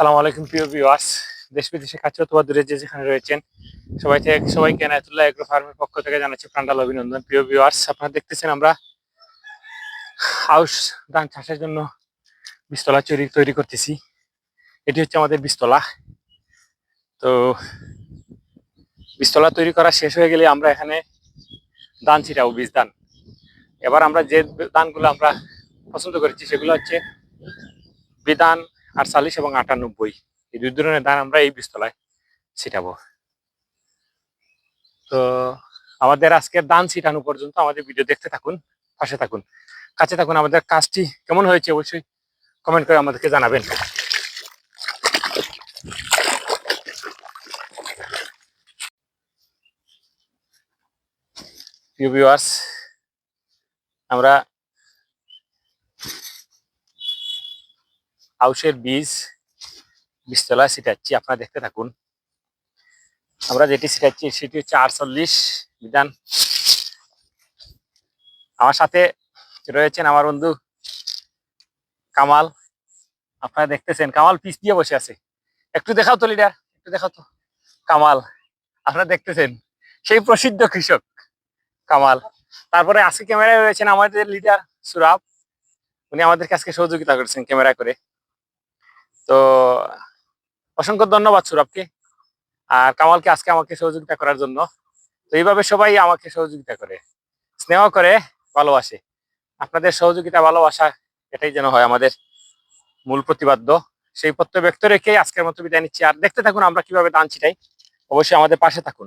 আসসালামু আলাইকুম প্রিয় ভিউয়ার্স, দেশ বিদেশে কাছে অথবা দূরে যে যেখানে রয়েছেন সবাইকে এনায়েতুল্লাহ এগ্রো ফার্মের পক্ষ থেকে জানাচ্ছি প্রাণঢাল অভিনন্দন। প্রিয় ভিউয়ার্স, আপনারা দেখতেছেন আমরা আউশ ধান চাষের জন্য বীজতলা তৈরি করতেছি। এটি হচ্ছে আমাদের বীজতলা। তো বীজতলা তৈরি করা শেষ হয়ে গেলে আমরা এখানে ধান ছিটাবো, বীজ ধান। এবার আমরা যে ধানগুলো আমরা পছন্দ করেছি সেগুলো হচ্ছে বিধান 48 এবং 98, এই দুই ধরনের ধান আমরা এই বীজতলায় ছিটাবো। তো আমাদের আজকের ধান ছিটানো পর্যন্ত আমাদের ভিডিও দেখতে থাকুন, পাশে থাকুন, কাছে থাকুন। আমাদের কাজটি কেমন হয়েছে অবশ্যই কমেন্ট করে আমাদেরকে জানাবেন। প্রিয় ভিউয়ার্স, আমরা আউশের বীজতলায় ছিটাচ্ছি, আপনারা দেখতে থাকুন। আমরা যেটি ছিটাচ্ছি সেটি হচ্ছে 48 বিধান। আমার সাথে রয়েছেন আমার বন্ধু কামাল। আপনারা দেখতেছেন কামাল পিস দিয়ে বসে আছে। একটু দেখাও তো লিডার, একটু দেখাও তো কামাল। আপনারা দেখতেছেন সেই প্রসিদ্ধ কৃষক কামাল। তারপরে আজকে ক্যামেরায় রয়েছেন আমাদের লিডার সুরাব, উনি আমাদেরকে আজকে সহযোগিতা করেছেন ক্যামেরা করে। তো অসংখ্য ধন্যবাদ সুরাবকে আর কামালকে আজকে আমাকে সহযোগিতা করার জন্য। তো এইভাবে সবাই আমাকে সহযোগিতা করে, স্নেহ করে, ভালোবাসে। আপনাদের সহযোগিতা, ভালোবাসা, এটাই যেন হয় আমাদের মূল প্রতিপাদ্য। সেই প্রত্যয় ব্যক্ত রেখে আজকের মতো বিদায় নিচ্ছি। আর দেখতে থাকুন আমরা কিভাবে ধান ছিটাই, অবশ্যই আমাদের পাশে থাকুন।